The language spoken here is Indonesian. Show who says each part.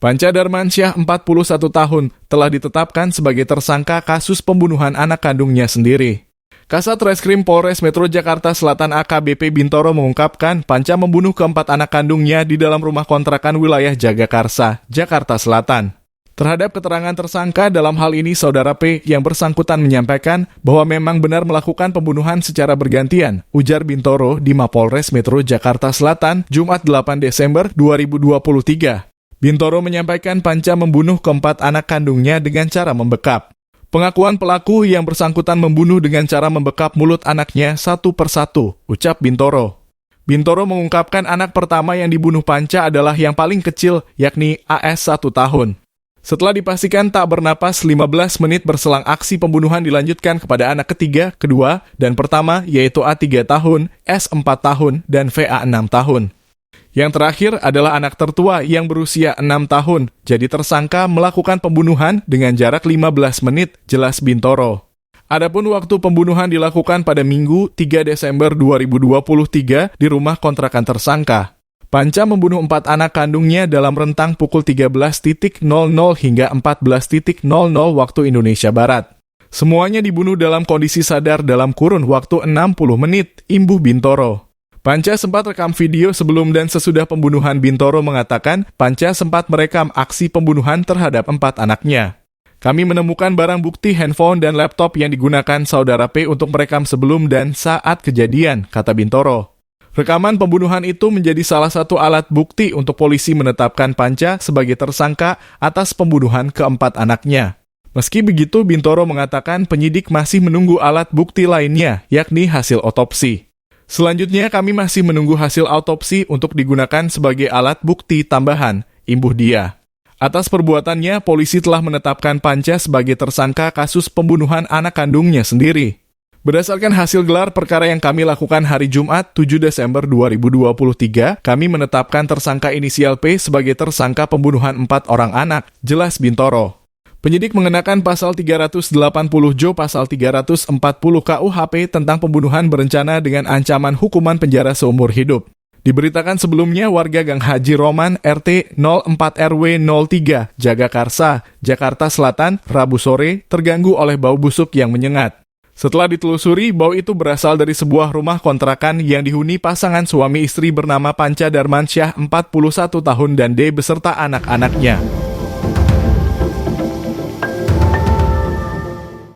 Speaker 1: Panca Darmansyah, 41 tahun, telah ditetapkan sebagai tersangka kasus pembunuhan anak kandungnya sendiri. Kasat Reskrim Polres Metro Jakarta Selatan AKBP Bintoro mengungkapkan Panca membunuh keempat anak kandungnya di dalam rumah kontrakan wilayah Jagakarsa, Jakarta Selatan. Terhadap keterangan tersangka dalam hal ini, Saudara P yang bersangkutan menyampaikan bahwa memang benar melakukan pembunuhan secara bergantian, ujar Bintoro di Mapolres Metro Jakarta Selatan, Jumat 8 Desember 2023. Bintoro menyampaikan Panca membunuh keempat anak kandungnya dengan cara membekap. Pengakuan pelaku yang bersangkutan membunuh dengan cara membekap mulut anaknya satu persatu, ucap Bintoro. Bintoro mengungkapkan anak pertama yang dibunuh Panca adalah yang paling kecil, yakni AS 1 tahun. Setelah dipastikan tak bernapas, 15 menit berselang aksi pembunuhan dilanjutkan kepada anak ketiga, kedua, dan pertama, yaitu A 3 tahun, S 4 tahun, dan VA 6 tahun. Yang terakhir adalah anak tertua yang berusia 6 tahun, jadi tersangka melakukan pembunuhan dengan jarak 15 menit, jelas Bintoro. Adapun waktu pembunuhan dilakukan pada Minggu 3 Desember 2023 di rumah kontrakan tersangka. Panca membunuh 4 anak kandungnya dalam rentang pukul 13.00 hingga 14.00 waktu Indonesia Barat. Semuanya dibunuh dalam kondisi sadar dalam kurun waktu 60 menit, imbuh Bintoro. Panca sempat rekam video sebelum dan sesudah pembunuhan. Bintoro mengatakan Panca sempat merekam aksi pembunuhan terhadap 4 anaknya. Kami menemukan barang bukti handphone dan laptop yang digunakan Saudara P untuk merekam sebelum dan saat kejadian, kata Bintoro. Rekaman pembunuhan itu menjadi salah satu alat bukti untuk polisi menetapkan Panca sebagai tersangka atas pembunuhan keempat anaknya. Meski begitu, Bintoro mengatakan penyidik masih menunggu alat bukti lainnya, yakni hasil otopsi. Selanjutnya kami masih menunggu hasil autopsi untuk digunakan sebagai alat bukti tambahan, imbuh dia. Atas perbuatannya, polisi telah menetapkan Panca sebagai tersangka kasus pembunuhan anak kandungnya sendiri. Berdasarkan hasil gelar perkara yang kami lakukan hari Jumat 7 Desember 2023, kami menetapkan tersangka inisial P sebagai tersangka pembunuhan 4 orang anak, jelas Bintoro. Penyidik mengenakan pasal 380 Jo pasal 340 KUHP tentang pembunuhan berencana dengan ancaman hukuman penjara seumur hidup. Diberitakan sebelumnya warga Gang Haji Roman RT 04 RW 03 Jagakarsa, Jakarta Selatan, Rabu sore terganggu oleh bau busuk yang menyengat. Setelah ditelusuri, bau itu berasal dari sebuah rumah kontrakan yang dihuni pasangan suami istri bernama Panca Darmansyah 41 tahun dan D beserta anak-anaknya.